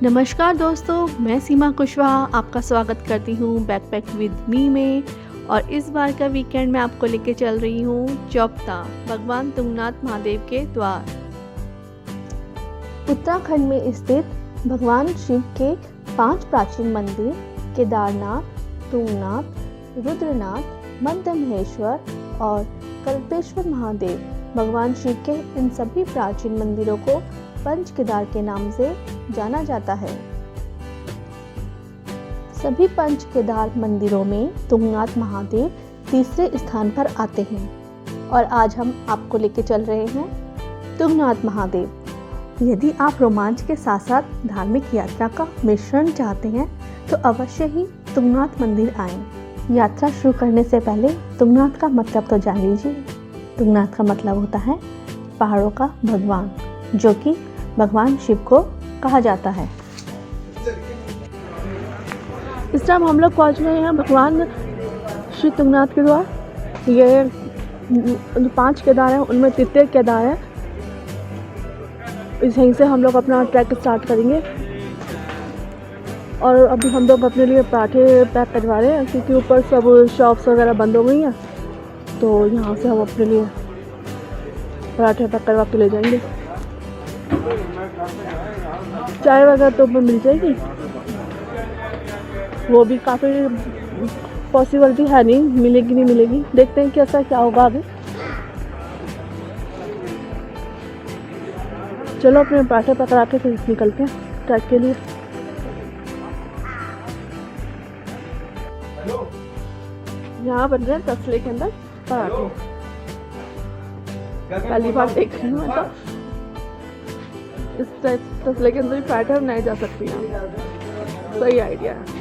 नमस्कार दोस्तों, मैं सीमा कुशवाहा आपका स्वागत करती हूँ बैकपैक विद मी में। और इस बार का वीकेंड में आपको लेके चल रही हूँ चौपता, भगवान तुंगनाथ महादेव के द्वार। उत्तराखंड में स्थित भगवान शिव के 5 प्राचीन मंदिर केदारनाथ, तुंगनाथ, रुद्रनाथ, मंदमहेश्वर और कल्पेश्वर महादेव, भगवान शिव के इन सभी प्राचीन मंदिरों को पंच केदार के नाम से जाना जाता है। सभी पंच केदार मंदिरों में तुंगनाथ महादेव तीसरे स्थान पर आते हैं और आज हम आपको लेके चल रहे हैं तुंगनाथ महादेव। यदि आप रोमांच के साथ साथ धार्मिक यात्रा का मिश्रण चाहते हैं तो अवश्य ही तुंगनाथ मंदिर आएं। यात्रा शुरू करने से पहले तुंगनाथ का मतलब तो जान लीजिए। तुंगनाथ का मतलब होता है पहाड़ों का भगवान, जो कि भगवान शिव को कहा जाता है। इस टाइम हम लोग पहुंच गए हैं भगवान श्री तुंगनाथ के द्वार। ये 5 केदार हैं, उनमें तृतीय केदार है। यहीं से हम लोग अपना ट्रैक स्टार्ट करेंगे और अभी हम लोग अपने लिए पराठे पैक करवा रहे हैं क्योंकि ऊपर सब शॉप्स वगैरह बंद हो गई हैं। तो यहाँ से हम अपने लिए पराठे पैक करवा के ले जाएंगे। चाय वगैरह तो मिल जाएगी, वो भी काफ़ी पॉसिबिलिटी है, नहीं मिलेगी नहीं मिलेगी। देखते हैं कैसा क्या होगा आगे। चलो अपने पराठे पकड़ा के फिर निकलते हैं ट्रैक के लिए। यहाँ बन रहे हैं तसले के अंदर पराठे। पहली बार देख रही हूँ मैं, इस तसले के अंदर भी पराठे बनाए जा सकती हैं। सही आइडिया है।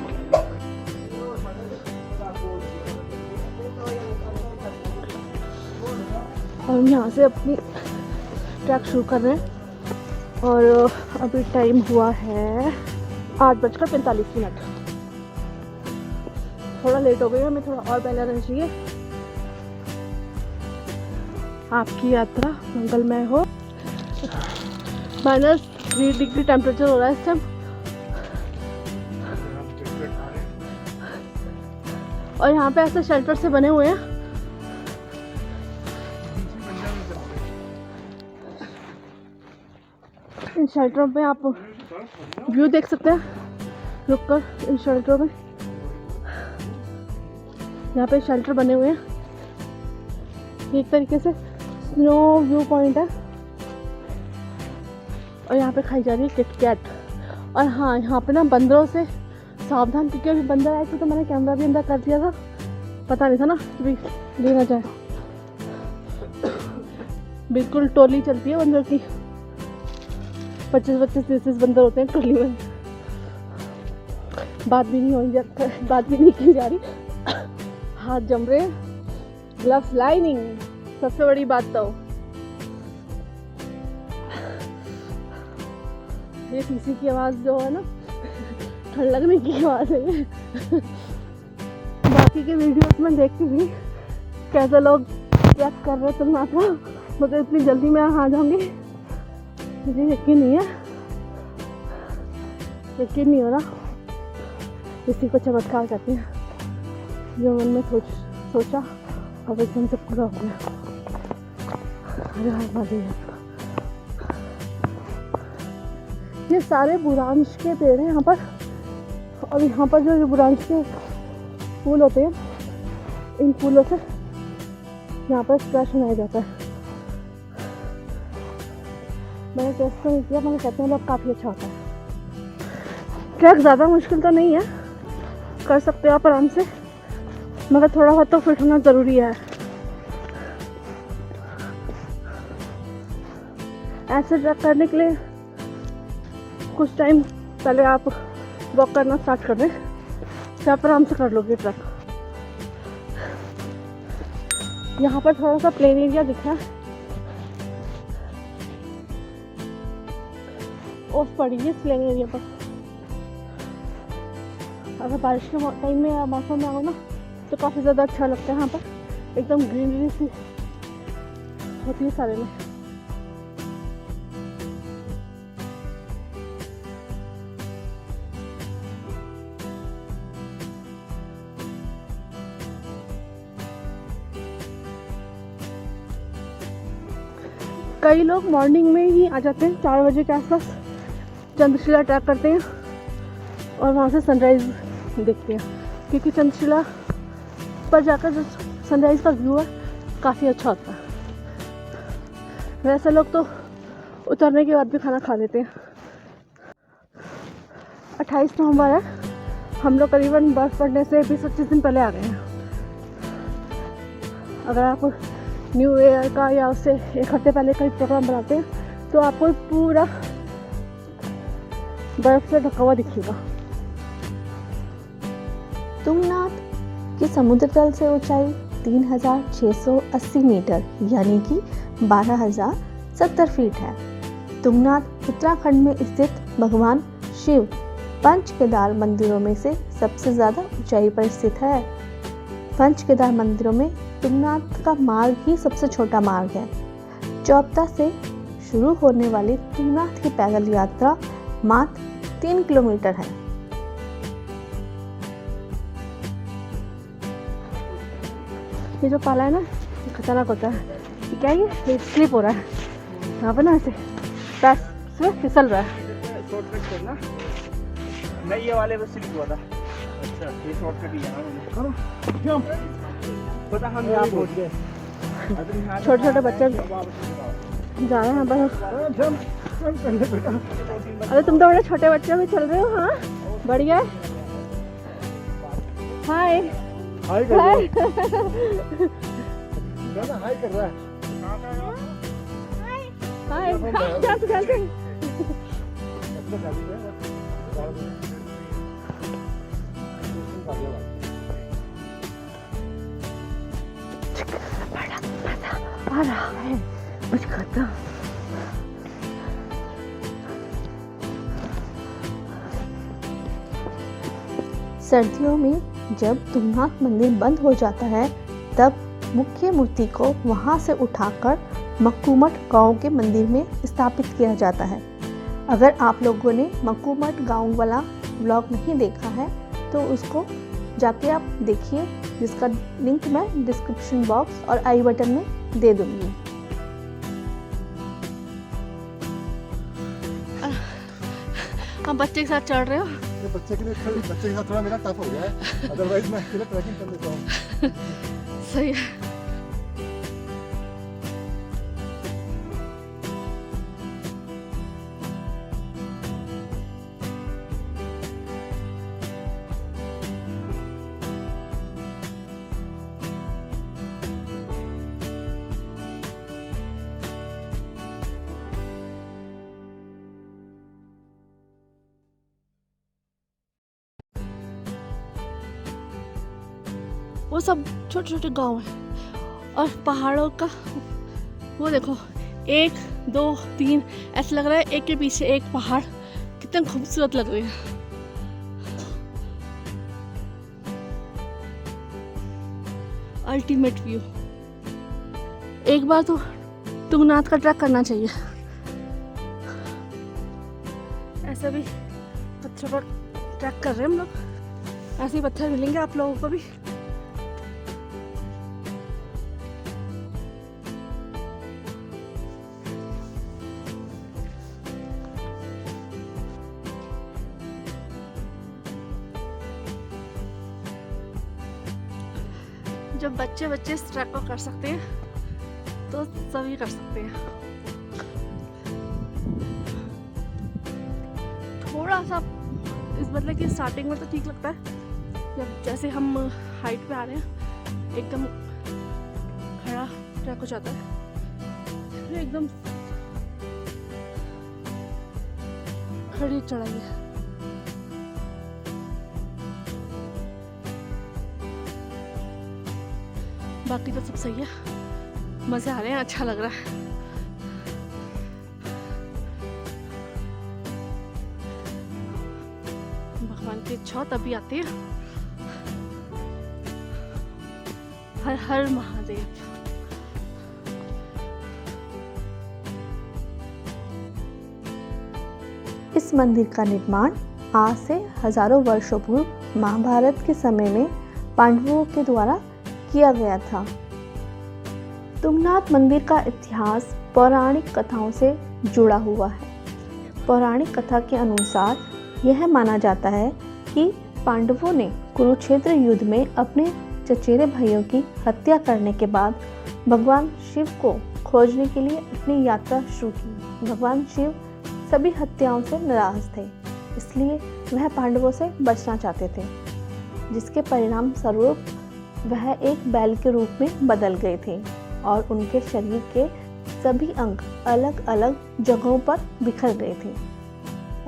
और हम यहाँ से अपनी ट्रैक शुरू कर रहे हैं और अभी टाइम हुआ है 8:45। थोड़ा लेट हो गई, हमें थोड़ा और पहले आना चाहिए। आपकी यात्रा मंगलमय हो। -3 डिग्री टेम्परेचर हो रहा है इस टाइम। और यहाँ पे ऐसे शेल्टर से बने हुए हैं। इन शेल्टरों पे आप व्यू देख सकते हैं रुककर। इन शेल्टरों में यहाँ पे शेल्टर बने हुए हैं। एक तरीके से स्नो व्यू पॉइंट है और यहाँ पे खाई जा रही है किटकैट। और हाँ, यहाँ पे ना बंदरों से सावधान, क्योंकि अभी बंदर आए थे तो मैंने कैमरा भी अंदर कर दिया था, पता नहीं था ना कभी ले ना जाए। बिल्कुल टोली चलती है बंदर की, 25-30 बंदर होते हैं टोली में। बात भी नहीं की जा रही। हाथ जम रहे, ग्लव्स लाइनिंग, सबसे बड़ी बात तो ये किसी की आवाज़ जो है ना, ठंड लगने की आवाज़ है ये। बाकी के वीडियोस में देखती थी कैसे लोग ट्रैक कर रहे तुम नाथ का, मतलब इतनी जल्दी मैं आ जाऊंगी मुझे यकीन नहीं है, यकीन नहीं हो रहा। इसी को चमत्कार कहते हैं, जो मन में सोचा और एकदम से पूरा हो गया। अरे महादेव, ये सारे बुरांश के पेड़ हैं यहाँ पर। और यहाँ पर जो बुरांश के फूल होते हैं, इन फूलों से यहाँ पर स्प्लैश बनाया जाता है। मैंने टेस्ट तो नहीं किया, मगर कहते हैं लोग काफ़ी अच्छा होता है। ट्रैक ज़्यादा मुश्किल तो नहीं है, कर सकते हो आप आराम से, मगर थोड़ा बहुत तो फिट होना ज़रूरी है। ऐसे ट्रैक करने के लिए कुछ टाइम पहले आप वॉक करना स्टार्ट कर दें, फिर आप आराम से कर लोगे ट्रैक। यहाँ पर थोड़ा सा प्लेन एरिया दिख रहा है, ओस पड़ी है इस प्लेन एरिया पर। अगर बारिश के टाइम में या मौसम में आओ ना तो काफ़ी ज़्यादा अच्छा लगता है। यहाँ पर एकदम ग्रीनरी सी होती है सारे में। कई लोग मॉर्निंग में ही आ जाते हैं, 4 बजे के आसपास चंद्रशिला ट्रैक करते हैं और वहाँ से सनराइज़ देखते हैं, क्योंकि चंद्रशिला पर जाकर जो सनराइज़ का व्यू है काफ़ी अच्छा होता है। वैसे लोग तो उतरने के बाद भी खाना खा लेते हैं। 28 नवंबर है, हम लोग करीबन बर्फ़ पड़ने से 20-25 दिन पहले आ गए हैं। अगर आप न्यू ईयर का या उससे एक हफ्ते पहले का प्रोग्राम बनाते हैं तो आपको पूरा बर्फ़ से ढका हुआ दिखेगा। तुंगनाथ की समुद्र तल से ऊंचाई 3680 मीटर यानी कि 12070 फीट है। तुंगनाथ उत्तराखंड में स्थित भगवान शिव पंच केदार मंदिरों में से सबसे ज़्यादा ऊंचाई पर स्थित है। पंच केदार मंदिरों में तुंगनाथ का मार्ग ही सबसे छोटा मार्ग है। चौपता से शुरू होने वाली तुंगनाथ की पैदल यात्रा मात्र 3 किलोमीटर है। ये जो पाला है ना, ये खतरनाक होता है। ये क्या है, ये स्लिप हो रहा है यहाँ पर ना, ऐसे पैर से फिसल रहा है। शॉर्टकट करना नहीं, ये वाले बस स्लिप हुआ था। अच्छा, ये शॉर्टकट ही है ना। पता हम यहाँ पहुँच गए। छोटे छोटे बच्चे जा रहे हैं बस। अरे तुम तो बड़े छोटे बच्चे भी चल रहे हो। हाँ बढ़िया। हाय हाय कर रहा है। हाय कर रहा है। हाय चलते बड़ा मजा आ रहा है मुझको तो। सर्दियों में जब तुंगनाथ मंदिर बंद हो जाता है तब मुख्य मूर्ति को वहां से उठाकर मक्कूमठ गांव के मंदिर में स्थापित किया जाता है। अगर आप लोगों ने मक्कूमठ गांव वाला व्लॉग नहीं देखा है तो उसको जाके आप देखिए, जिसका लिंक मैं डिस्क्रिप्शन बॉक्स और आई बटन में दे दूंगी। हम बच्चे के साथ चढ़ रहे हो। बच्चे के साथ थोड़ा मेरा टफ हो गया है, अदरवाइज मैं अकेले ट्रैकिंग कर लेता हूँ। सही है। वो सब छोटे छोटे गांव हैं और पहाड़ों का वो देखो, 1 2 3 ऐसा लग रहा है एक के पीछे एक पहाड़। कितना खूबसूरत लग रही है। Ultimate view. एक बार तो तुंगनाथ का ट्रैक करना चाहिए। ऐसे भी पत्थर पर ट्रैक कर रहे हैं हम लोग। ऐसे ही पत्थर मिलेंगे आप लोगों को भी। जब बच्चे इस ट्रैक को कर सकते हैं तो सभी कर सकते हैं। थोड़ा सा इस बदले की स्टार्टिंग में तो ठीक लगता है, जब जैसे हम हाइट पे आ रहे हैं एकदम खड़ा ट्रैक हो जाता है, फिर एकदम खड़ी चढ़ाई है। बाकी तो सब सही है, मज़े आ रहे हैं, अच्छा लग रहा है। भगवान की इच्छा तभी आती है। हर हर महादेव। इस मंदिर का निर्माण आज से हजारों वर्षों पूर्व महाभारत के समय में पांडवों के द्वारा किया गया था। तुंगनाथ मंदिर का इतिहास पौराणिक कथाओं से जुड़ा हुआ है। पौराणिक कथा के अनुसार यह माना जाता है कि पांडवों ने कुरुक्षेत्र युद्ध में अपने चचेरे भाइयों की हत्या करने के बाद भगवान शिव को खोजने के लिए अपनी यात्रा शुरू की। भगवान शिव सभी हत्याओं से नाराज थे, इसलिए वह पांडवों से बचना चाहते थे, जिसके परिणाम स्वरूप वह एक बैल के रूप में बदल गए थे और उनके शरीर के सभी अंग अलग अलग जगहों पर बिखर गए थे।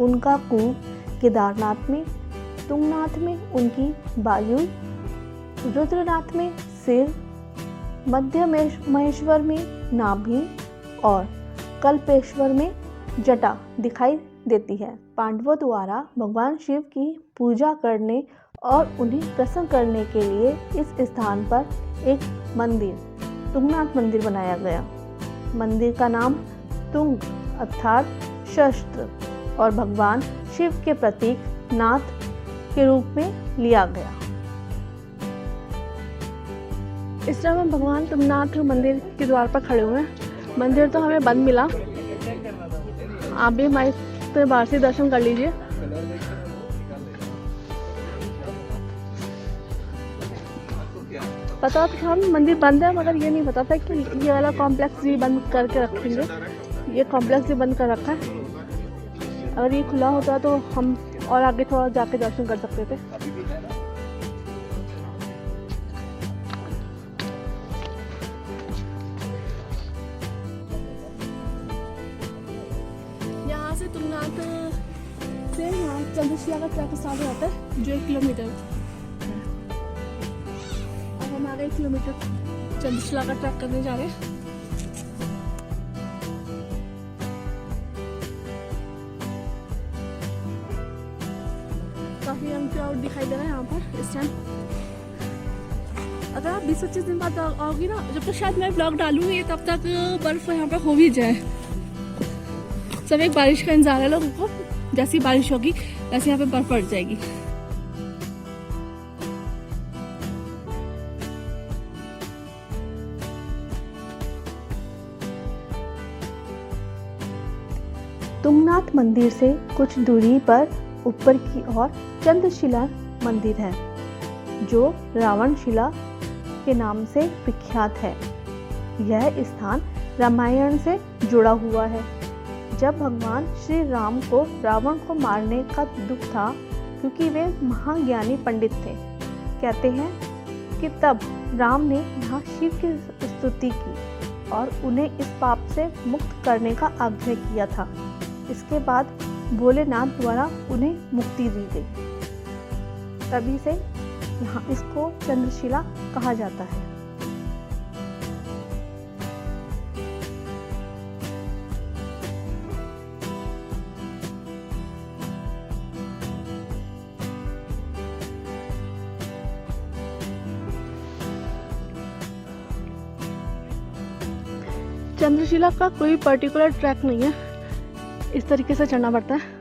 उनका कुंभ केदारनाथ में, तुंगनाथ में उनकी बायु, रुद्रनाथ में सिर, मध्य महेश्वर में नाभि और कल्पेश्वर में जटा दिखाई देती है। पांडवों द्वारा भगवान शिव की पूजा करने और उन्हें प्रसन्न करने के लिए इस स्थान पर एक मंदिर, तुंगनाथ मंदिर बनाया गया। मंदिर का नाम तुंग अर्थात शस्त्र और भगवान शिव के प्रतीक नाथ के रूप में लिया गया। इस समय हम भगवान तुंगनाथ मंदिर के द्वार पर खड़े हुए हैं। मंदिर तो हमें बंद मिला, आप भी हमारे तो बाहर से दर्शन कर लीजिए। पता था हम मंदिर बंद है, मगर ये नहीं पता था कि ये वाला कॉम्प्लेक्स भी बंद करके रखेंगे। ये कॉम्प्लेक्स भी बंद कर रखा है। अगर ये खुला होता तो हम और आगे थोड़ा जाके दर्शन कर सकते थे। यहाँ से तुंगनाथ से यहाँ चंद्रशिला का ट्रैक स्टार्ट हो जाता है, जो 1 किलोमीटर है। अब हम आगे 1 किलोमीटर चंद्रशिला का ट्रैक करने जा रहे हैं। काफी हम क्राउड दिखाई दे रहा है यहाँ पर इस टाइम। अगर आप 20-25 दिन बाद आओगी ना, जब तक शायद मैं ब्लॉग डालूंगी तब तक बर्फ यहाँ पर हो भी जाए। सब एक बारिश का इंतजार है लोगों को, जैसी बारिश होगी वैसे यहाँ पे बर्फ पड़ जाएगी। तुंगनाथ मंदिर से कुछ दूरी पर ऊपर की ओर चंद्रशिला मंदिर है, जो रावणशिला के नाम से विख्यात है। यह स्थान रामायण से जुड़ा हुआ है। जब भगवान श्री राम को रावण को मारने का दुख था, क्योंकि वे महाज्ञानी पंडित थे, कहते हैं कि तब राम ने यहाँ शिव की स्तुति की और उन्हें इस पाप से मुक्त करने का आग्रह किया था। इसके बाद भोलेनाथ द्वारा उन्हें मुक्ति दी गई। तभी से यहाँ इसको चंद्रशिला कहा जाता है। चंद्रशिला का कोई पर्टिकुलर ट्रैक नहीं है, इस तरीके से चढ़ना पड़ता है।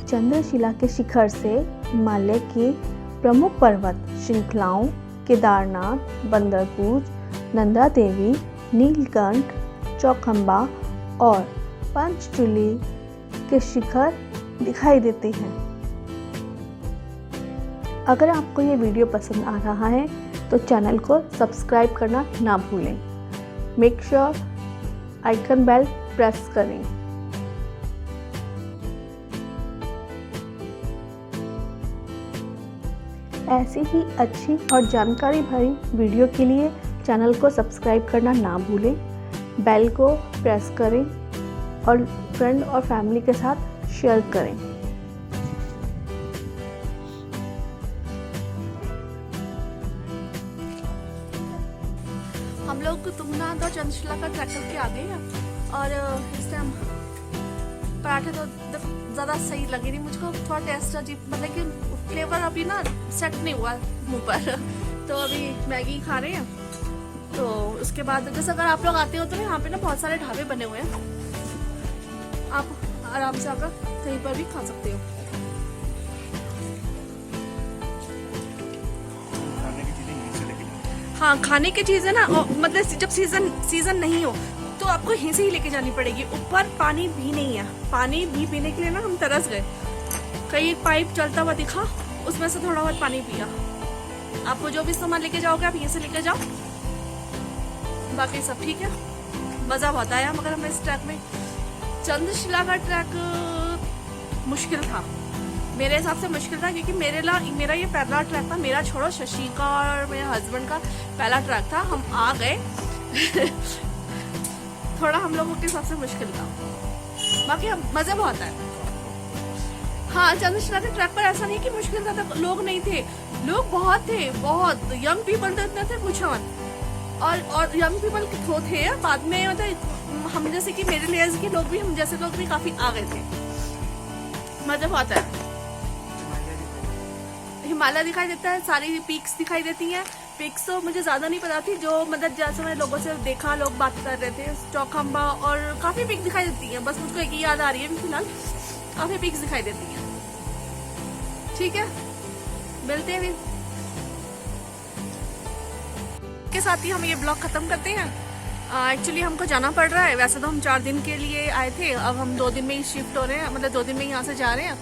चंद्रशिला के शिखर से हिमालय की प्रमुख पर्वत श्रृंखलाओं केदारनाथ, बंदरपूज, नंदा देवी, नीलकंठ, चौखंबा और पंचचूली के शिखर दिखाई देते हैं। अगर आपको ये वीडियो पसंद आ रहा है तो चैनल को सब्सक्राइब करना ना भूलें। Make sure icon bell press करें। ऐसी ही अच्छी और जानकारी भरी वीडियो के लिए चैनल को सब्सक्राइब करना ना भूलें, बेल को प्रेस करें और फ्रेंड और फैमिली के साथ शेयर करें। हम लोग तुंगनाथ और चंद्रशिला का ट्रैक करके आ गए हैं और इस टाइम पराठे तो ज़्यादा सही लगे नहीं मुझको, थोड़ा टेस्ट अजीब, मतलब कि फ्लेवर अभी ना सेट नहीं हुआ मुंह पर। तो अभी मैगी खा रहे हैं। तो उसके बाद जैसे अगर आप लोग आते हो तो यहाँ पे ना बहुत सारे ढाबे बने हुए हैं, आप आराम से आकर कहीं पर भी खा सकते हो। हाँ, खाने की चीज़ें ना, मतलब जब सीजन नहीं हो तो आपको यहीं से ही लेके जानी पड़ेगी। ऊपर पानी भी नहीं है, पानी भी पीने के लिए ना हम तरस गए, कहीं पाइप चलता हुआ दिखा, उसमें से थोड़ा बहुत पानी पिया। आपको जो भी सामान लेके जाओगे आप यहीं से लेके जाओ, बाकी सब ठीक है। मज़ा बहुत आया मगर हमें इस ट्रैक में। चंद्रशिला का ट्रैक मुश्किल था, मेरे हिसाब से मुश्किल था, क्योंकि मेरा ये पहला ट्रैक था। मेरा छोड़ो, शशि का और मेरे हस्बैंड का पहला ट्रैक था। हम आ गए थोड़ा हम लोगों के हिसाब से मुश्किल था, बाकी मज़े बहुत आए। हाँ, चंद्रशिला के ट्रैक पर ऐसा नहीं कि मुश्किल था, तो लोग नहीं थे, लोग बहुत थे, बहुत यंग पीपल तो इतने थे पूछो मत। और यंग पीपल तो थे, बाद में मतलब हम जैसे कि मेरे लिए के लोग भी, हम जैसे लोग भी काफ़ी आ गए थे। मज़ा बहुत है। हिमालय दिखाई देता है, सारी पीक्स दिखाई देती हैं। पिक्स तो मुझे ज़्यादा नहीं पता थी, जो मतलब जैसे मैंने लोगों से देखा, लोग बात कर रहे थे, चौखंबा और काफ़ी पिक्स दिखाई देती हैं। बस मुझको एक ही याद आ रही है फिलहाल, काफ़ी पिक्स दिखाई देती हैं। ठीक है, मिलते हैं फिर के साथ ही हम ये ब्लॉग ख़त्म करते हैं। एक्चुअली हमको जाना पड़ रहा है, वैसे तो हम 4 दिन के लिए आए थे, अब हम 2 दिन में ही शिफ्ट हो रहे हैं, मतलब 2 दिन में ही यहाँ से जा रहे हैं।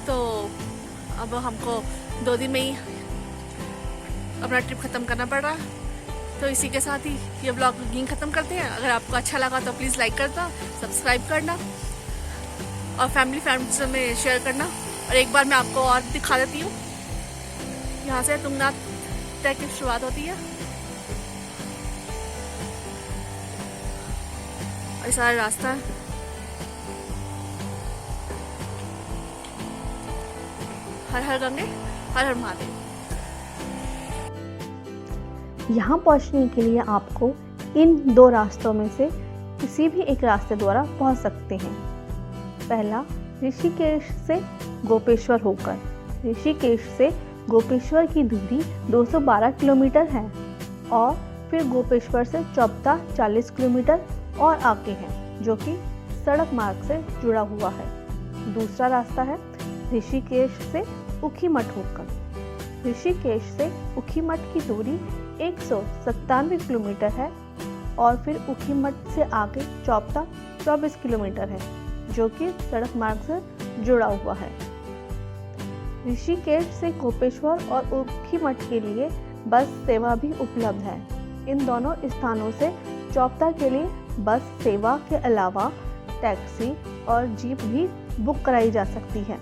तो अब हमको 2 दिन में ही अपना ट्रिप ख़त्म करना पड़ रहा है। तो इसी के साथ ही ये ब्लॉग यहीं ख़त्म करते हैं। अगर आपको अच्छा लगा तो प्लीज़ लाइक करना, सब्सक्राइब करना और फैमिली फ्रेंड्स में शेयर करना। और एक बार मैं आपको और दिखा देती हूँ, यहाँ से तुंगनाथ ट्रैक की शुरुआत होती है और ये सारा रास्ता है। हर हर गंगे, हर हर महादेव। यहाँ पहुँचने के लिए आपको इन 2 रास्तों में से किसी भी एक रास्ते द्वारा पहुँच सकते हैं। पहला, ऋषिकेश से गोपेश्वर होकर। ऋषिकेश से गोपेश्वर की दूरी 212 किलोमीटर है और फिर गोपेश्वर से चौपता 40 किलोमीटर और आगे है, जो कि सड़क मार्ग से जुड़ा हुआ है। दूसरा रास्ता है ऋषिकेश से ऊखीमठ होकर। ऋषिकेश से ऊखीमठ की दूरी 197 किलोमीटर है और फिर ऊखीमठ से आगे चौपता 24 किलोमीटर है, जो कि सड़क मार्ग से जुड़ा हुआ है। ऋषिकेश से गोपेश्वर और ऊखीमठ के लिए बस सेवा भी उपलब्ध है। इन दोनों स्थानों से चौपता के लिए बस सेवा के अलावा टैक्सी और जीप भी बुक कराई जा सकती है।